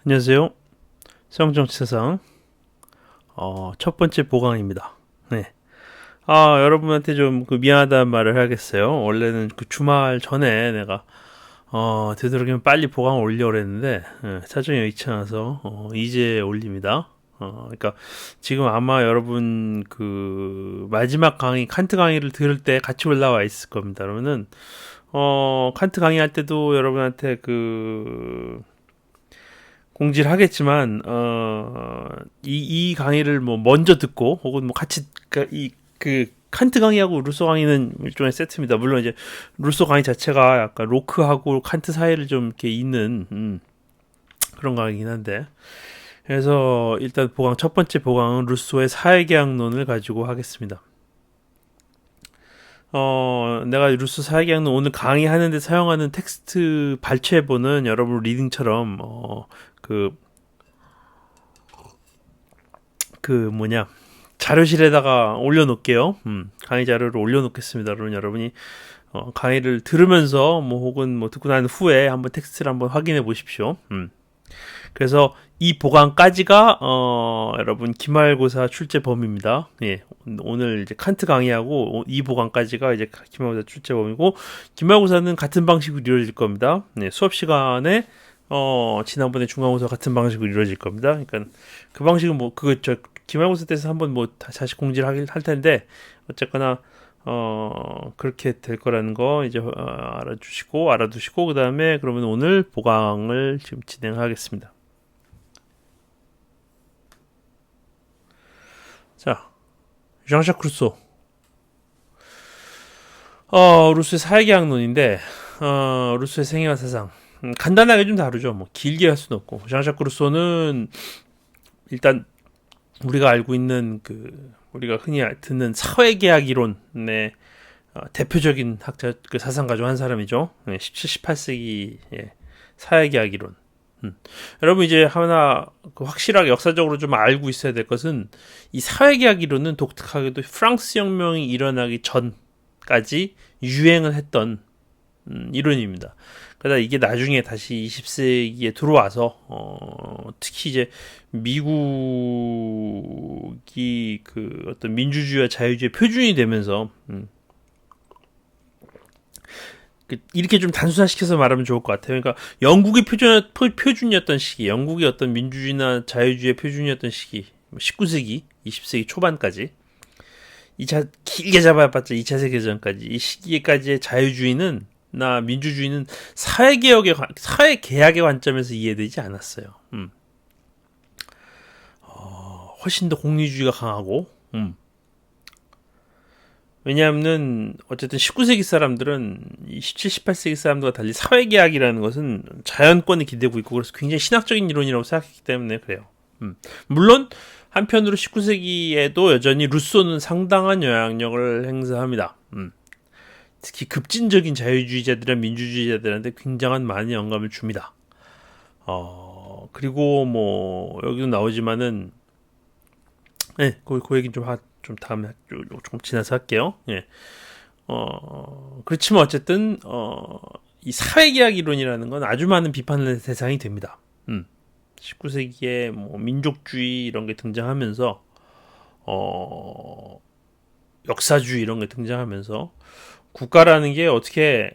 안녕하세요. 수영정치세상 첫 번째 보강입니다. 네. 여러분한테 좀 미안하다는 말을 해야겠어요. 원래는 그 주말 전에 내가 되도록이면 빨리 보강 올려고 했는데 사정이 여의치 않아서 이제 올립니다. 그러니까 지금 아마 여러분 그 마지막 강의 칸트 강의를 들을 때 같이 올라와 있을 겁니다. 그러면은 칸트 강의할 때도 여러분한테 그 공지를 하겠지만 이 강의를 뭐 먼저 듣고 혹은 뭐 같이 그 칸트 강의하고 루소 강의는 일종의 세트입니다. 물론 이제 루소 강의 자체가 약간 로크하고 칸트 사이를 좀 이렇게 잇는 그런 강의긴 한데, 그래서 일단 첫 번째 보강은 루소의 사회계약론을 가지고 하겠습니다. 내가 루소 사회계약론 오늘 강의하는데 사용하는 텍스트 발췌본은 여러분 리딩처럼 그 뭐냐 자료실에다가 올려놓을게요. 강의 자료를 올려놓겠습니다. 그러면 여러분이 강의를 들으면서 뭐 혹은 뭐 듣고 난 후에 한번 텍스트를 한번 확인해 보십시오. 그래서 이 보강까지가 여러분 기말고사 출제 범위입니다. 예, 오늘 이제 칸트 강의하고 이 보강까지가 이제 기말고사 출제 범위고, 기말고사는 같은 방식으로 이루어질 겁니다. 네, 수업 시간에 지난번에 중간고사 같은 방식으로 이루어질 겁니다. 그러니까 그 방식은 뭐 기말고사 때서 한번 뭐 다시 공지를 할 텐데, 어쨌거나 그렇게 될 거라는 거 이제 알아두시고 그 다음에 그러면 오늘 보강을 지금 진행하겠습니다. 자, 장샤크 루소. 루소의 사회계약론인데, 루소의 생애와 사상. 간단하게 좀 다루죠. 뭐 길게 할 수는 없고. 장샤크 루소는 일단 우리가 알고 있는 우리가 흔히 듣는 사회계약 이론의 대표적인 학자, 그 사상가 중 한 사람이죠. 17, 18세기의 사회계약 이론. 여러분 이제 하나 확실하게 역사적으로 좀 알고 있어야 될 것은, 이 사회계약 이론은 독특하게도 프랑스 혁명이 일어나기 전까지 유행을 했던 이론입니다. 그러다 이게 나중에 다시 20세기에 들어와서 특히 이제 미국이 그 어떤 민주주의와 자유주의 표준이 되면서 이렇게 좀 단순화시켜서 말하면 좋을 것 같아요. 그러니까 영국이 표준이었던 시기, 영국이 어떤 민주주의나 자유주의의 표준이었던 시기, 19세기, 20세기 초반까지, 길게 잡아봤자 2차 세계대전까지, 이 시기까지의 자유주의는 나 민주주의는 사회계약의 관점에서 이해되지 않았어요. 훨씬 더 공리주의가 강하고, 왜냐하면 어쨌든 19세기 사람들은 17, 18세기 사람들과 달리 사회계약이라는 것은 자연권에 기대고 있고, 그래서 굉장히 신학적인 이론이라고 생각했기 때문에 그래요. 물론 한편으로 19세기에도 여전히 루소는 상당한 영향력을 행사합니다. 특히 급진적인 자유주의자들이나 민주주의자들한테 굉장한 많은 영감을 줍니다. 그리고 뭐 여기도 나오지만은, 그 얘기는 좀 다음에 조금 지나서 할게요. 예. 그렇지만 어쨌든 이 사회계약 이론이라는 건 아주 많은 비판의 대상이 됩니다. 19세기에 뭐 민족주의 이런 게 등장하면서 역사주의 이런 게 등장하면서 국가라는 게 어떻게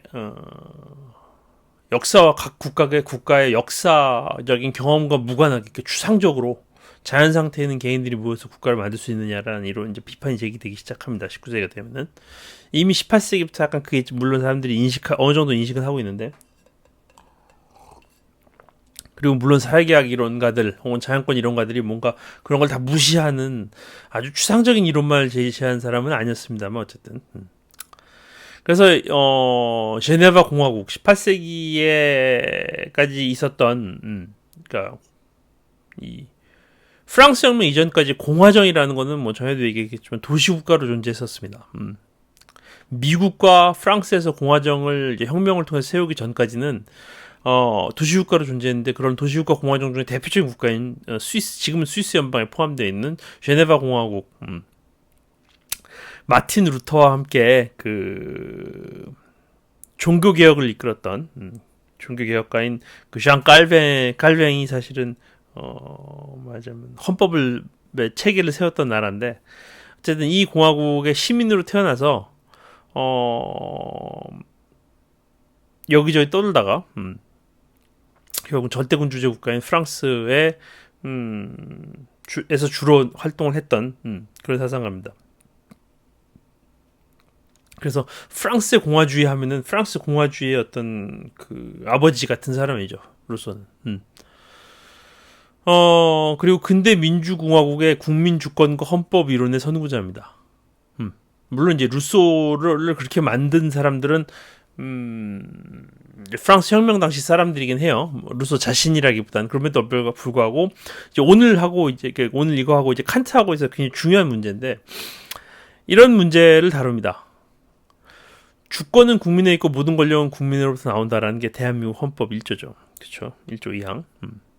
역사와 각 국가의 역사적인 경험과 무관하게 추상적으로 자연 상태에 있는 개인들이 모여서 국가를 만들 수 있느냐라는 이런 이제 비판이 제기되기 시작합니다. 19세기가 되면은 이미 18세기부터 약간 그게 물론 사람들이 어느 정도 인식은 하고 있는데, 그리고 물론 사회계약 이론가들 혹은 자연권 이론가들이 뭔가 그런 걸 다 무시하는 아주 추상적인 이론만을 제시한 사람은 아니었습니다만 어쨌든. 그래서 제네바 공화국 18세기에까지 있었던 그러니까 이 프랑스 혁명 이전까지 공화정이라는 거는 뭐 전에도 얘기했겠지만 도시국가로 존재했었습니다. 미국과 프랑스에서 공화정을 이제 혁명을 통해 세우기 전까지는 도시국가로 존재했는데, 그런 도시국가 공화정 중에 대표적인 국가인 지금은 스위스 연방에 포함되어 있는 제네바 공화국, 마틴 루터와 함께 그 종교 개혁을 이끌었던 종교개혁가인 그장 깔뱅이 사실은 말하자면 헌법을 체계를 세웠던 나라인데 어쨌든 이 공화국의 시민으로 태어나서 여기저기 떠돌다가 결국 절대군주제 국가인 프랑스에 에서 주로 활동을 했던 그런 사상가입니다. 그래서 프랑스의 공화주의 하면은 프랑스 공화주의의 어떤 그 아버지 같은 사람이죠. 루소는. 그리고 근대 민주공화국의 국민주권과 헌법 이론의 선구자입니다. 물론 이제 루소를 그렇게 만든 사람들은 프랑스 혁명 당시 사람들이긴 해요. 루소 자신이라기보다는. 그럼에도 불구하고 이제 오늘 이거 하고 이제 칸트하고 해서 굉장히 중요한 문제인데 이런 문제를 다룹니다. 주권은 국민에 있고 모든 권력은 국민으로부터 나온다라는 게 대한민국 헌법 1조죠. 그렇죠. 1조 2항.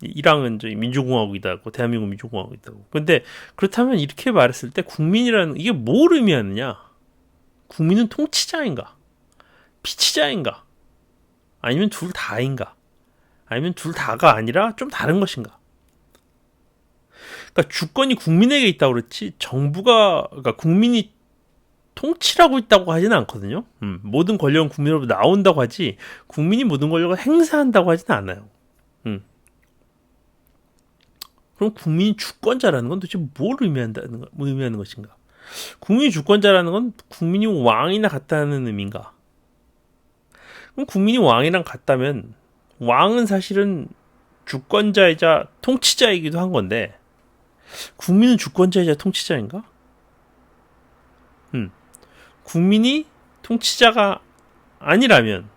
1항은 저희 민주공화국이다고 대한민국 민주공화국이다고. 근데 그렇다면 이렇게 말했을 때 국민이라는 이게 뭘 의미하느냐? 국민은 통치자인가? 피치자인가? 아니면 둘 다인가? 아니면 둘 다가 아니라 좀 다른 것인가? 그러니까 주권이 국민에게 있다고 그랬지 그러니까 국민이 통치라고 있다고 하지는 않거든요. 모든 권력은 국민으로부터 나온다고 하지 국민이 모든 권력을 행사한다고 하지는 않아요. 그럼 국민이 주권자라는 건 도대체 뭘 의미하는 것인가? 국민이 주권자라는 건 국민이 왕이나 같다는 의미인가? 그럼 국민이 왕이랑 같다면 왕은 사실은 주권자이자 통치자이기도 한 건데 국민은 주권자이자 통치자인가? 국민이 통치자가 아니라면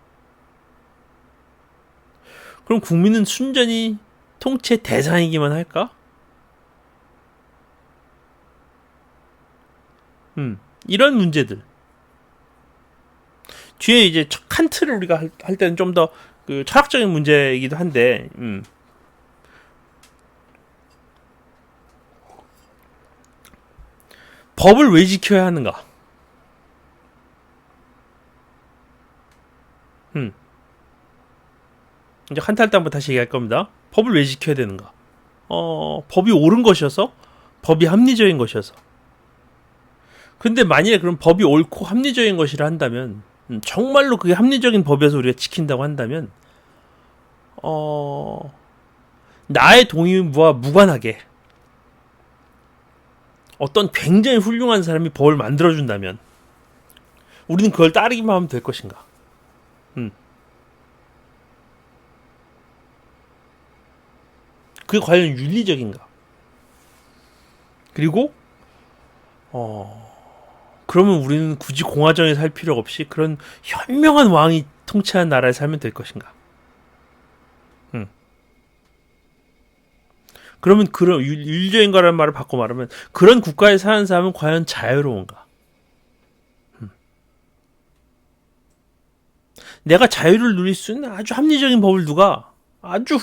그럼 국민은 순전히 통치의 대상이기만 할까? 이런 문제들 뒤에 이제 칸트를 우리가 할 때는 좀 더 그 철학적인 문제이기도 한데 법을 왜 지켜야 하는가? 이제 칸트 할 때 한번 다시 얘기할 겁니다. 법을 왜 지켜야 되는가? 법이 옳은 것이어서 법이 합리적인 것이어서. 근데 만약에 그럼 법이 옳고 합리적인 것이라 한다면 정말로 그게 합리적인 법에서 우리가 지킨다고 한다면 나의 동의와 무관하게 어떤 굉장히 훌륭한 사람이 법을 만들어준다면 우리는 그걸 따르기만 하면 될 것인가? 그게 과연 윤리적인가? 그리고 그러면 우리는 굳이 공화정에 살 필요 없이 그런 현명한 왕이 통치하는 나라에 살면 될 것인가? 그러면 그런 윤리적인가라는 말을 바꿔 말하면 그런 국가에 사는 사람은 과연 자유로운가? 내가 자유를 누릴 수 있는 아주 합리적인 법을 누가 아주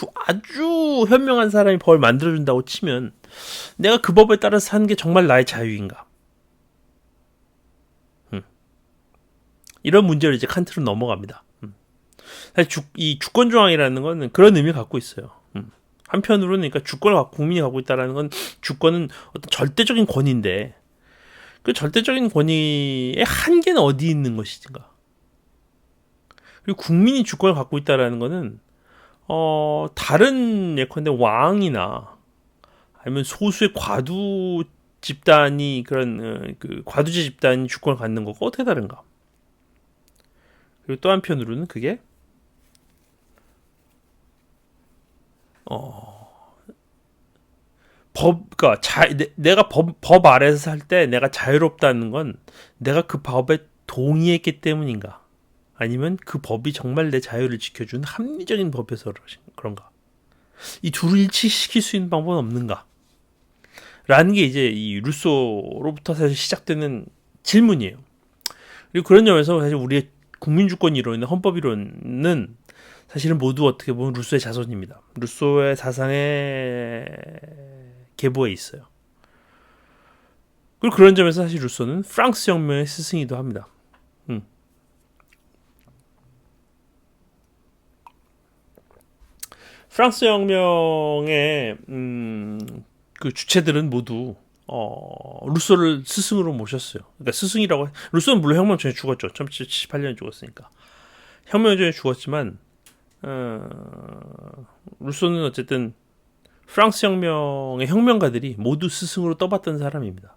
현명한 사람이 법을 만들어준다고 치면 내가 그 법에 따라서 사는 게 정말 나의 자유인가? 이런 문제를 이제 칸트로 넘어갑니다. 사실 이 주권조항이라는 건 그런 의미를 갖고 있어요. 한편으로는 그러니까 주권을 국민이 갖고 있다는 건 주권은 어떤 절대적인 권위인데 그 절대적인 권위의 한계는 어디 있는 것인가? 그리고 국민이 주권을 갖고 있다는 거는 다른 예컨대 왕이나 아니면 소수의 과두 집단이 그런 그 과두제 집단이 주권을 갖는 거가 어떻게 다른가? 그리고 또 한편으로는 그게 그러니까 내가 법 아래에서 살 때 내가 자유롭다는 건 내가 그 법에 동의했기 때문인가? 아니면 그 법이 정말 내 자유를 지켜주는 합리적인 법에서 그런가? 이 둘을 일치시킬 수 있는 방법은 없는가? 라는 게 이제 이 루소로부터 사실 시작되는 질문이에요. 그리고 그런 점에서 사실 우리의 국민주권 이론이나 헌법 이론은 사실은 모두 어떻게 보면 루소의 자손입니다. 루소의 사상의 계보에 있어요. 그리고 그런 점에서 사실 루소는 프랑스 혁명의 스승이기도 합니다. 프랑스 혁명의 그 주체들은 모두 루소를 스승으로 모셨어요. 그러니까 스승이라고 루소는 물론 혁명 전에 죽었죠. 1778년에 죽었으니까 혁명 전에 죽었지만 루소는 어쨌든 프랑스 혁명의 혁명가들이 모두 스승으로 떠봤던 사람입니다.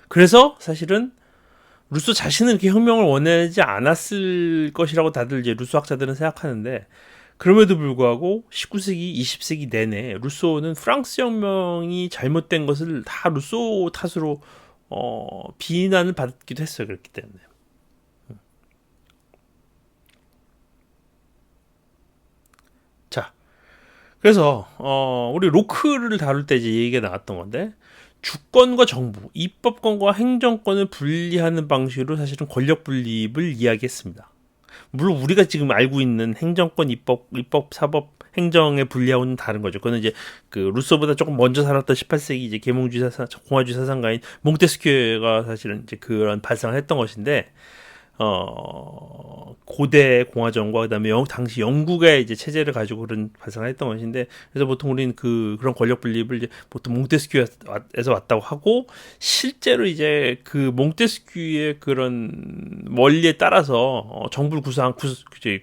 그래서 사실은 루소 자신은 그렇게 혁명을 원하지 않았을 것이라고 다들 이제 루소 학자들은 생각하는데, 그럼에도 불구하고 19세기, 20세기 내내 루소는 프랑스 혁명이 잘못된 것을 다 루소 탓으로 비난을 받기도 했어요. 그렇기 때문에. 자, 그래서 우리 로크를 다룰 때 이제 얘기가 나왔던 건데, 주권과 정부, 입법권과 행정권을 분리하는 방식으로 사실은 권력 분립을 이야기했습니다. 물론 우리가 지금 알고 있는 행정권, 입법, 사법, 행정의 분리하고는 다른 거죠. 그거는 이제 그 루소보다 조금 먼저 살았던 18세기 이제 계몽주의 공화주의 사상가인 몽테스큐가 사실은 이제 그런 발상을 했던 것인데, 고대 공화정과 그다음에 당시 영국의 이제 체제를 가지고 그런 발상을 했던 것인데, 그래서 보통 우리는 그런 권력 분립을 이제 보통 몽테스큐에서 왔다고 하고, 실제로 이제 그 몽테스큐의 그런 원리에 따라서 정부를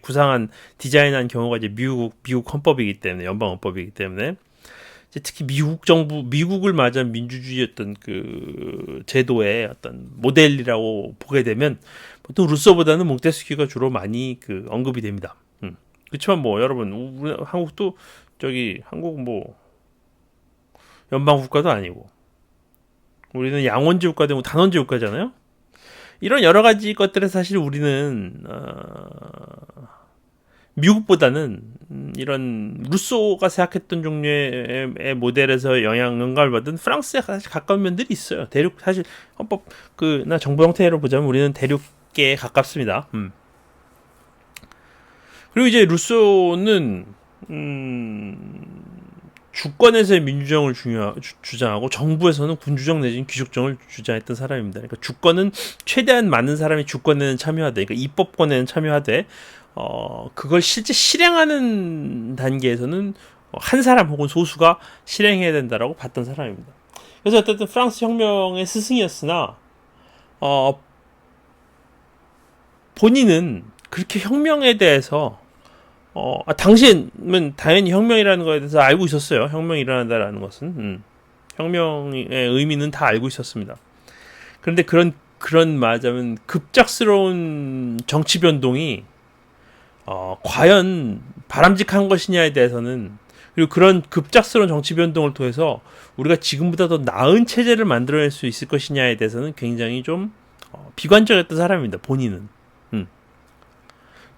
구상한 디자인한 경우가 이제 미국 헌법이기 때문에, 연방 헌법이기 때문에 특히 미국을 맞이한 민주주의 어떤 그 제도의 어떤 모델이라고 보게 되면 보통 루소보다는 몽테스큐가 주로 많이 그 언급이 됩니다. 그렇지만 뭐 여러분, 우리 한국도 한국 뭐 연방 국가도 아니고 우리는 양원제 국가도 아니고 단원제 국가잖아요. 이런 여러 가지 것들에 사실 우리는 미국보다는 이런 루소가 생각했던 종류의 모델에서 영감을 받은 프랑스에 사실 가까운 면들이 있어요. 대륙 사실 헌법 나 정부 형태로 보자면 우리는 대륙계에 가깝습니다. 그리고 이제 루소는 주권에서의 민주정을 주장하고 정부에서는 군주정 내지는 귀족정을 주장했던 사람입니다. 그러니까 주권은 최대한 많은 사람이 주권에는 참여하되, 그러니까 입법권에는 참여하되, 그걸 실제 실행하는 단계에서는 한 사람 혹은 소수가 실행해야 된다라고 봤던 사람입니다. 그래서 어쨌든 프랑스 혁명의 스승이었으나, 본인은 그렇게 혁명에 대해서 당시에는 당연히 혁명이라는 거에 대해서 알고 있었어요. 혁명이 일어난다라는 것은 혁명의 의미는 다 알고 있었습니다. 그런데 그런 말하자면 급작스러운 정치 변동이 과연 바람직한 것이냐에 대해서는, 그리고 그런 급작스러운 정치 변동을 통해서 우리가 지금보다 더 나은 체제를 만들어낼 수 있을 것이냐에 대해서는 굉장히 좀 비관적이었던 사람입니다. 본인은.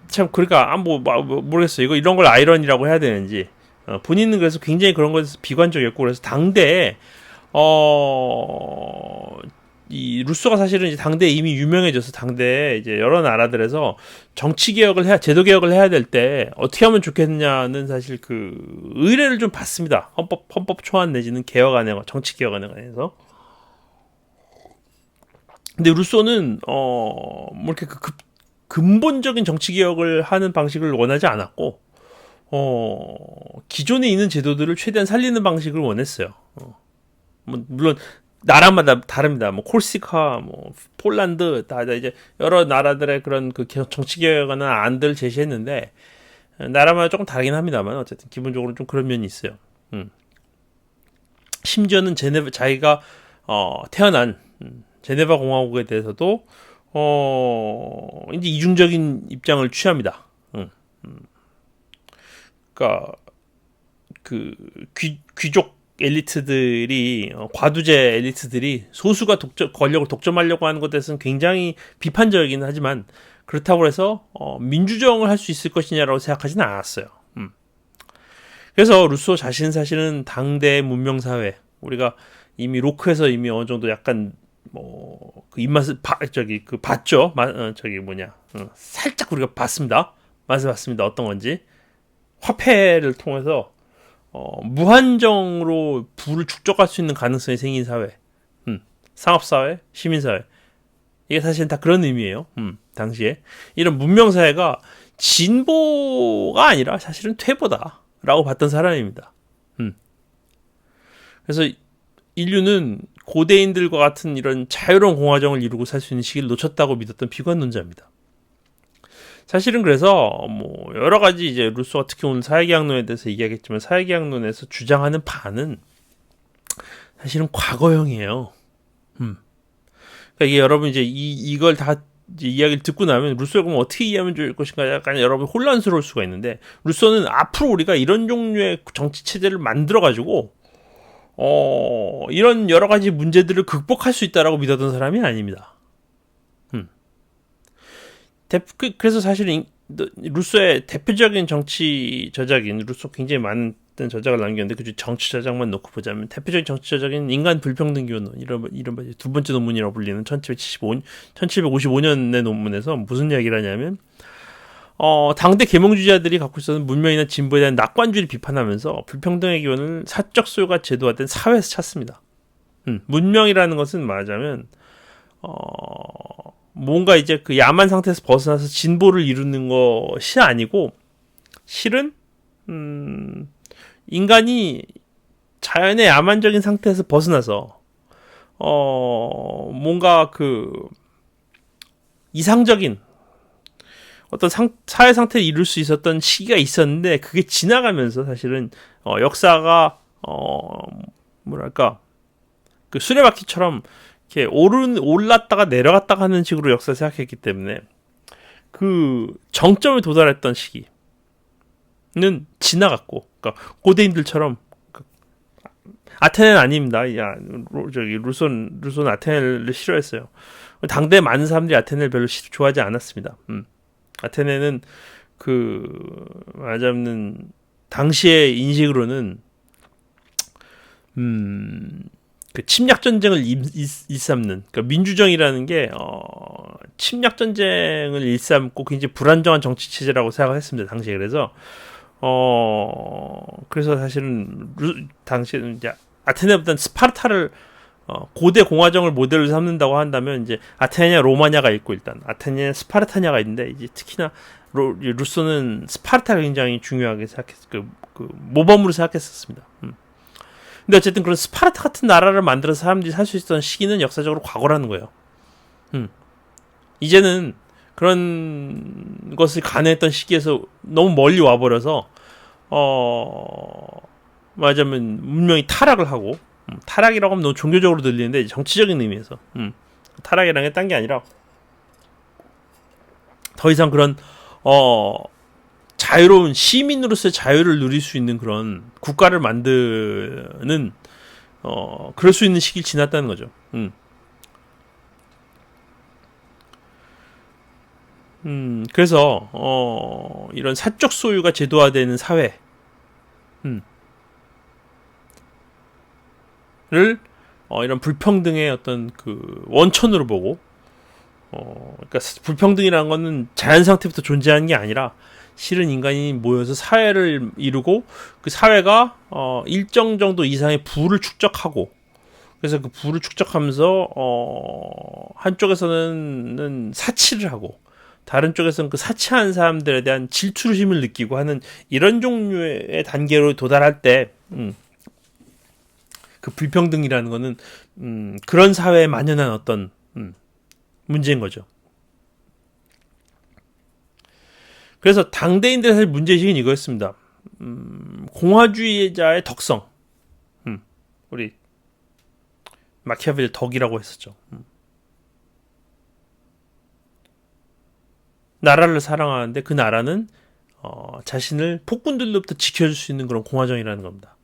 참, 그러니까 모르겠어요. 이런 걸 아이러니라고 해야 되는지. 본인은 그래서 굉장히 그런 것에서 비관적이었고, 그래서 당대에 이 루소가 사실은 이제 당대에 이미 유명해져서 당대에 이제 여러 나라들에서 제도 개혁을 해야 될 때 어떻게 하면 좋겠느냐는 사실 그 의뢰를 좀 받습니다. 헌법 초안 내지는 개혁안에, 정치 개혁안에 관해서. 근데 루소는 뭐 이렇게 근본적인 정치 개혁을 하는 방식을 원하지 않았고, 기존에 있는 제도들을 최대한 살리는 방식을 원했어요. 물론 나라마다 다릅니다. 뭐 콜시카, 뭐 폴란드 다 이제 여러 나라들의 그런 그 정치 개혁하는 안들을 제시했는데, 나라마다 조금 다르긴 합니다만 어쨌든 기본적으로 좀 그런 면이 있어요. 심지어는 자기가 태어난 제네바 공화국에 대해서도 이제 이중적인 입장을 취합니다. 그러니까 그 귀족 엘리트들이, 과두제 엘리트들이 소수가 권력을 독점하려고 하는 것에 대해서는 굉장히 비판적이긴 하지만, 그렇다고 해서 민주정을 할 수 있을 것이냐라고 생각하지는 않았어요. 그래서 루소 자신 사실은 당대의 문명사회, 우리가 이미 로크에서 이미 어느 정도 약간 그 입맛을 봤죠. 살짝 우리가 봤습니다. 맛을 봤습니다. 어떤 건지. 화폐를 통해서 무한정으로 부를 축적할 수 있는 가능성이 생긴 사회, 상업사회, 시민사회, 이게 사실은 다 그런 의미예요. 당시에 이런 문명사회가 진보가 아니라 사실은 퇴보다. 라고 봤던 사람입니다. 그래서 인류는 고대인들과 같은 이런 자유로운 공화정을 이루고 살 수 있는 시기를 놓쳤다고 믿었던 비관론자입니다. 사실은 그래서 뭐 여러 가지 이제 루소가 특히 오늘 사회계약론에 대해서 얘기하겠지만 사회계약론에서 주장하는 바는 사실은 과거형이에요. 그러니까 이게 여러분 이제 이걸 다 이제 이야기를 듣고 나면 루소를 그럼 어떻게 이해하면 좋을 것인가 약간 여러분 혼란스러울 수가 있는데 루소는 앞으로 우리가 이런 종류의 정치 체제를 만들어 가지고 이런 여러 가지 문제들을 극복할 수 있다라고 믿었던 사람이 아닙니다. 그래서 사실 루소의 대표적인 정치 저작인 루소 굉장히 많은 저작을 남겼는데 그 정치 저작만 놓고 보자면 대표적인 정치 저작인 인간 불평등 기원론 이런 두 번째 논문이라고 불리는 1755년의 논문에서 무슨 이야기를 하냐면 당대 계몽주의자들이 갖고 있었던 문명이나 진보에 대한 낙관주의를 비판하면서 불평등의 기원을 사적 소유가 제도화된 사회에서 찾습니다. 문명이라는 것은 말하자면 뭔가 이제 그 야만 상태에서 벗어나서 진보를 이루는 것이 아니고 실은 인간이 자연의 야만적인 상태에서 벗어나서 뭔가 그 이상적인 어떤 사회 상태를 이룰 수 있었던 시기가 있었는데 그게 지나가면서 사실은 역사가 뭐랄까 그 수레바퀴처럼 이렇게 올랐다가 내려갔다가 하는 식으로 역사를 생각했기 때문에 그 정점에 도달했던 시기는 지나갔고, 그러니까 고대인들처럼 아테네는 아닙니다. 루소는 아테네를 싫어했어요. 당대 많은 사람들이 아테네를 별로 좋아하지 않았습니다. 아테네는 말하자면 당시의 인식으로는 그 침략 전쟁을 일삼는 그러니까 민주정이라는 게 침략 전쟁을 일삼고 굉장히 불안정한 정치 체제라고 생각했습니다. 당시에. 그래서 사실은 당시에는 이제 아테네보다는 스파르타를 고대 공화정을 모델로 삼는다고 한다면 이제 아테네냐 로마냐가 있고 일단 아테네냐 스파르타냐가 있는데 이제 특히나 루소는 스파르타가 굉장히 중요하게 모범으로 생각했었습니다. 근데 어쨌든 그런 스파르타 같은 나라를 만들어서 사람들이 살 수 있었던 시기는 역사적으로 과거라는 거예요. 이제는 그런 것을 가능했던 시기에서 너무 멀리 와버려서 말하자면 문명이 타락을 하고 타락이라고 하면 너무 종교적으로 들리는데 정치적인 의미에서 타락이라는 게 딴 게 아니라 더 이상 그런 자유로운 시민으로서의 자유를 누릴 수 있는 그런 국가를 만드는 그럴 수 있는 시기를 지났다는 거죠. 그래서 이런 사적 소유가 제도화되는 사회를 이런 불평등의 어떤 그 원천으로 보고 그러니까 불평등이라는 거는 자연 상태부터 존재하는 게 아니라 실은 인간이 모여서 사회를 이루고 그 사회가 일정 정도 이상의 부를 축적하고 그래서 그 부를 축적하면서 한쪽에서는 사치를 하고 다른 쪽에서는 그 사치한 사람들에 대한 질투심을 느끼고 하는 이런 종류의 단계로 도달할 때 그 불평등이라는 거는 그런 사회에 만연한 어떤 문제인 거죠. 그래서 당대인들의 사실 문제의식은 이거였습니다. 공화주의자의 덕성. 우리 마키아벨리 덕이라고 했었죠. 나라를 사랑하는데 그 나라는 자신을 폭군들로부터 지켜줄 수 있는 그런 공화정이라는 겁니다.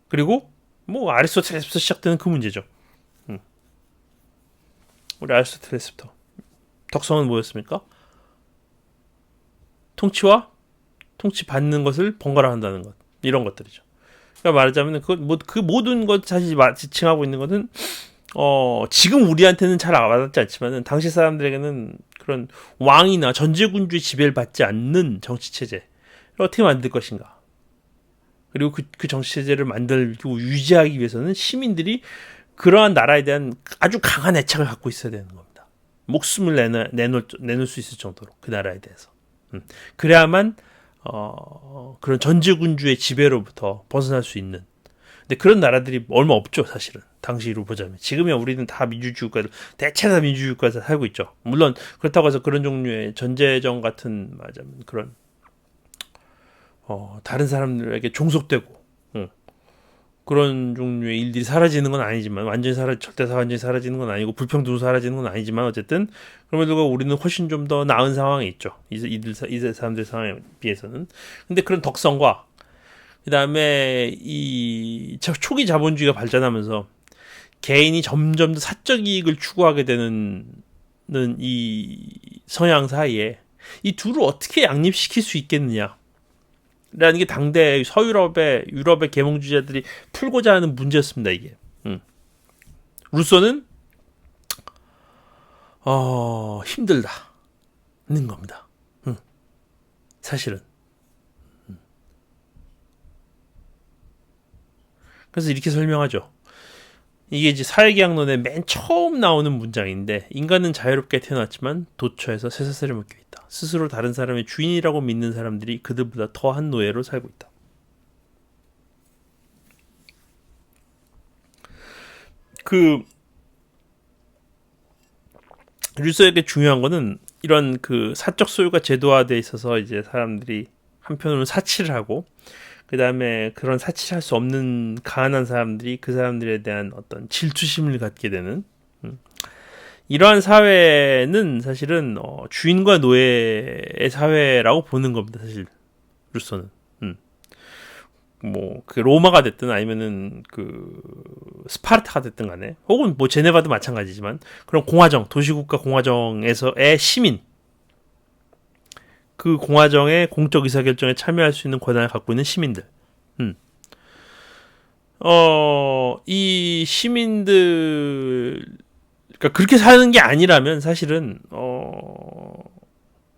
그리고 뭐 아리스토텔레스부터 시작되는 그 문제죠. 우리 아리스토텔레스부터 덕성은 뭐였습니까? 통치와 통치받는 것을 번갈아 한다는 것 이런 것들이죠. 그러니까 말하자면 그 모든 것 사실 지칭하고 있는 것은 지금 우리한테는 잘 와닿지 않지만은 당시 사람들에게는 그런 왕이나 전제군주의 지배를 받지 않는 정치 체제를 어떻게 만들 것인가. 그리고 그 정치 체제를 만들고 유지하기 위해서는 시민들이 그러한 나라에 대한 아주 강한 애착을 갖고 있어야 되는 겁니다. 목숨을 내놓을 수 있을 정도로 그 나라에 대해서. 그래야만 그런 전제군주의 지배로부터 벗어날 수 있는. 근데 그런 나라들이 얼마 없죠, 사실은. 당시로 보자면. 지금이야 우리는 다 민주주의 국가, 대체 다 민주주의 국가에서 살고 있죠. 물론 그렇다고 해서 그런 종류의 전제정 같은 말하자면 그런 다른 사람들에게 종속되고 그런 종류의 일들이 사라지는 건 아니지만 절대 완전히 사라지는 건 아니고 불평등도 사라지는 건 아니지만 어쨌든 그럼에도 불구하고 우리는 훨씬 좀 더 나은 상황에 있죠. 이 사람들 상황에 비해서는. 근데 그런 덕성과 그다음에 이 초기 자본주의가 발전하면서 개인이 점점 더 사적 이익을 추구하게 되는 이 성향 사이에 이 둘을 어떻게 양립시킬 수 있겠느냐? 라는 게 당대 유럽의 계몽주의자들이 풀고자 하는 문제였습니다, 이게. 루소는, 힘들다는 겁니다. 사실은. 그래서 이렇게 설명하죠. 이게 이제 사회계약론의 맨 처음 나오는 문장인데, 인간은 자유롭게 태어났지만 도처에서 쇠사슬을 묶여 있다. 스스로 다른 사람의 주인이라고 믿는 사람들이 그들보다 더한 노예로 살고 있다. 그 루소에게 중요한 거는 이런 그 사적 소유가 제도화돼 있어서 이제 사람들이 한편으로는 사치를 하고 그 다음에 그런 사치를 할 수 없는 가난한 사람들이 그 사람들에 대한 어떤 질투심을 갖게 되는 이러한 사회는 사실은 주인과 노예의 사회라고 보는 겁니다. 사실 루소는 뭐 그 로마가 됐든 아니면은 그 스파르타가 됐든 간에 혹은 뭐 제네바도 마찬가지지만 그런 공화정 도시국가 공화정에서의 시민 그 공화정의 공적 의사결정에 참여할 수 있는 권한을 갖고 있는 시민들. 이 시민들, 그러니까 그렇게 사는 게 아니라면 사실은,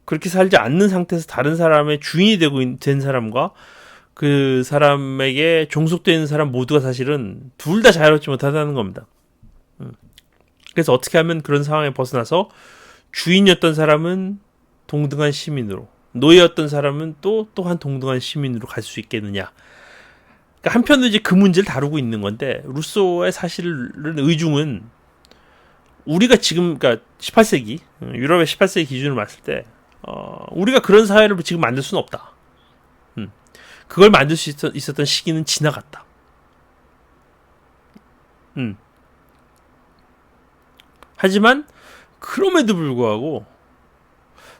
그렇게 살지 않는 상태에서 다른 사람의 주인이 된 사람과 그 사람에게 종속되어 있는 사람 모두가 사실은 둘 다 자유롭지 못하다는 겁니다. 그래서 어떻게 하면 그런 상황에 벗어나서 주인이었던 사람은 동등한 시민으로, 노예였던 사람은 또한 동등한 시민으로 갈 수 있겠느냐. 그러니까 한편으로 이제 그 문제를 다루고 있는 건데, 루소의 사실은 의중은 우리가 지금, 그러니까 18세기, 유럽의 18세기 기준으로 봤을 때, 우리가 그런 사회를 지금 만들 수는 없다. 그걸 만들 수 있었던 시기는 지나갔다. 하지만, 그럼에도 불구하고,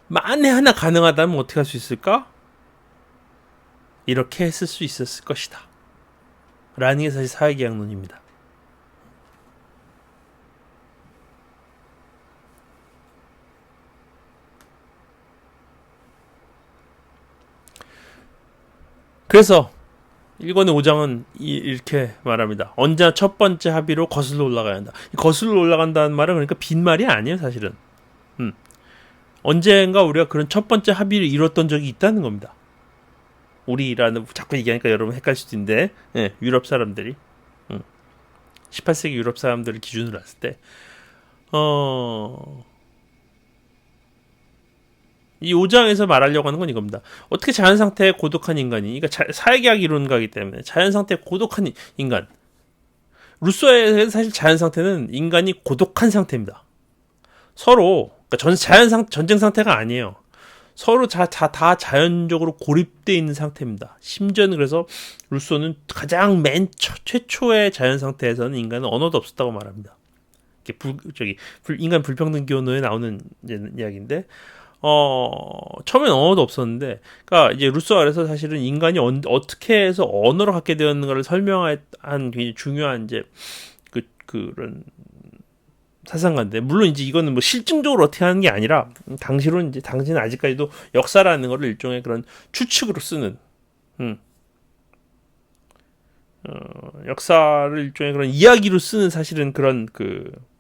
만에 하나 가능하다면 어떻게 할 수 있을까? 이렇게 했을 수 있었을 것이다. 라는 게 사실 사회계약론입니다. 그래서 1권의 5장은 이렇게 말합니다. 언제나 첫 번째 합의로 거슬러 올라가야 한다. 거슬러 올라간다는 말은 그러니까 빈말이 아니에요, 사실은. 언젠가 우리가 그런 첫 번째 합의를 이뤘던 적이 있다는 겁니다. 우리라는 자꾸 얘기하니까 여러분 헷갈릴 수도 있는데 유럽 사람들이 18세기 유럽 사람들을 기준으로 했을 때 이 5장에서 말하려고 하는 건 이겁니다. 어떻게 자연 상태에 고독한 인간이, 그러니까 사회계약 이론가이기 때문에 자연 상태에 고독한 인간. 루소의 사실 자연 상태는 인간이 고독한 상태입니다. 서로 그러니까 전쟁 상태가 아니에요. 서로 다 자연적으로 고립되어 있는 상태입니다. 심지어는 그래서 루소는 가장 맨 최초의 자연 상태에서는 인간은 언어도 없었다고 말합니다. 인간 불평등 기원론에 나오는 이야기인데 처음엔 언어도 없었는데, 그러니까 이제 루소 아래서 사실은 인간이 어떻게 해서 언어를 갖게 되었는가를 설명한 굉장히 중요한 이제 그런 사상가인데, 물론 이제 이거는 뭐 실증적으로 어떻게 하는 게 아니라 당시는 아직까지도 역사라는 거를 일종의 그런 추측으로 쓰는, 역사를 일종의 그런 이야기로 쓰는 사실은 그런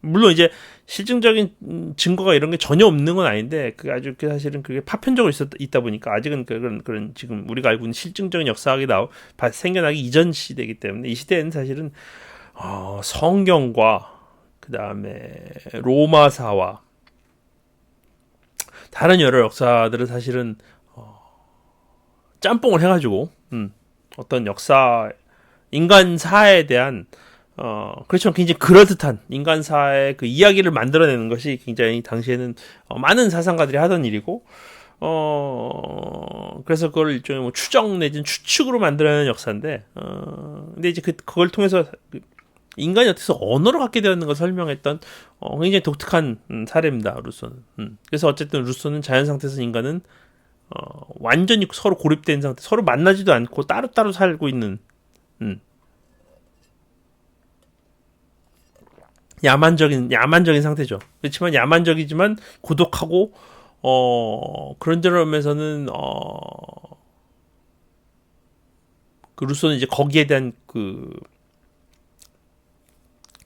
물론 이제 실증적인 증거가 이런 게 전혀 없는 건 아닌데 아주 사실은 그게 파편적으로 있다 보니까 아직은 그런 지금 우리가 알고 있는 실증적인 역사학이 생겨나기 이전 시대이기 때문에 이 시대에는 사실은 성경과 그 다음에 로마사와 다른 여러 역사들은 사실은 짬뽕을 해가지고 어떤 역사 인간사에 대한 그렇지만 굉장히 그럴듯한 인간사의 그 이야기를 만들어내는 것이 굉장히 당시에는 많은 사상가들이 하던 일이고 그래서 그걸 일종의 뭐 추정 내지는 추측으로 만들어내는 역사인데 근데 이제 그걸 통해서 인간이 어떻게 언어를 갖게 되었는 걸 설명했던 굉장히 독특한 사례입니다. 루소는. 그래서 어쨌든 루소는 자연 상태에서 인간은 완전히 서로 고립된 상태, 서로 만나지도 않고 따로따로 살고 있는 야만적인 상태죠. 그렇지만 야만적이지만 고독하고 그런 점에서는 그 루소는 이제 거기에 대한 그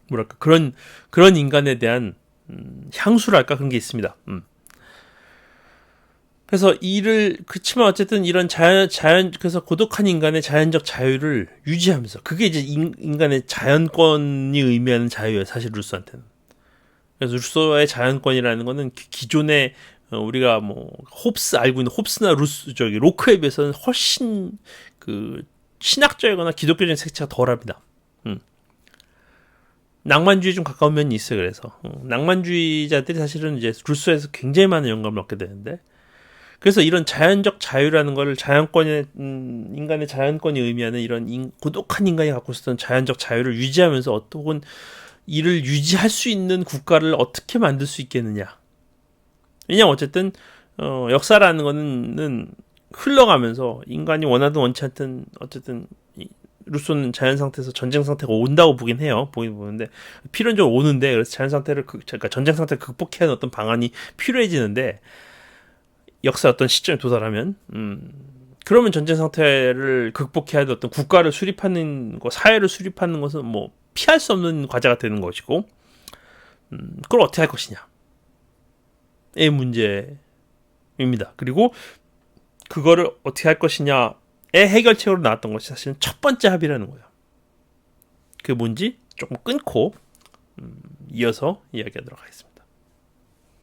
뭐랄까 그런 인간에 대한 향수랄까 그런 게 있습니다. 그래서 그치만 어쨌든 이런 그래서 고독한 인간의 자연적 자유를 유지하면서 그게 이제 인간의 자연권이 의미하는 자유예요. 사실 루소한테는. 그래서 루소의 자연권이라는 거는 기존의 우리가 뭐 알고 있는 홉스나 로크에 비해서는 훨씬 그 신학적이거나 기독교적인 색채가 덜합니다. 낭만주의에 좀 가까운 면이 있어요. 그래서 낭만주의자들이 사실은 이제 루소에서 굉장히 많은 영감을 얻게 되는데, 그래서 이런 자연적 자유라는 거를 인간의 자연권이 의미하는 이런 고독한 인간이 갖고 있었던 자연적 자유를 유지하면서 혹은 이를 유지할 수 있는 국가를 어떻게 만들 수 있겠느냐. 왜냐면 어쨌든 역사라는 거는 흘러가면서 인간이 원하든 원치 않든 어쨌든 루소는 자연 상태에서 전쟁 상태가 온다고 보긴 해요. 보는데 필연적으로 오는데, 그래서 자연 상태를 그러니까 전쟁 상태를 극복해야 하는 어떤 방안이 필요해지는데, 역사 어떤 시점에 도달하면 그러면 전쟁 상태를 극복해야 할 어떤 국가를 수립하는 거, 사회를 수립하는 것은 뭐 피할 수 없는 과제가 되는 것이고, 그걸 어떻게 할 것이냐의 문제입니다. 그리고 그거를 어떻게 할 것이냐의 해결책으로 나왔던 것이 사실은 첫 번째 합의라는 거예요. 그게 뭔지 조금 끊고 이어서 이야기하도록 하겠습니다.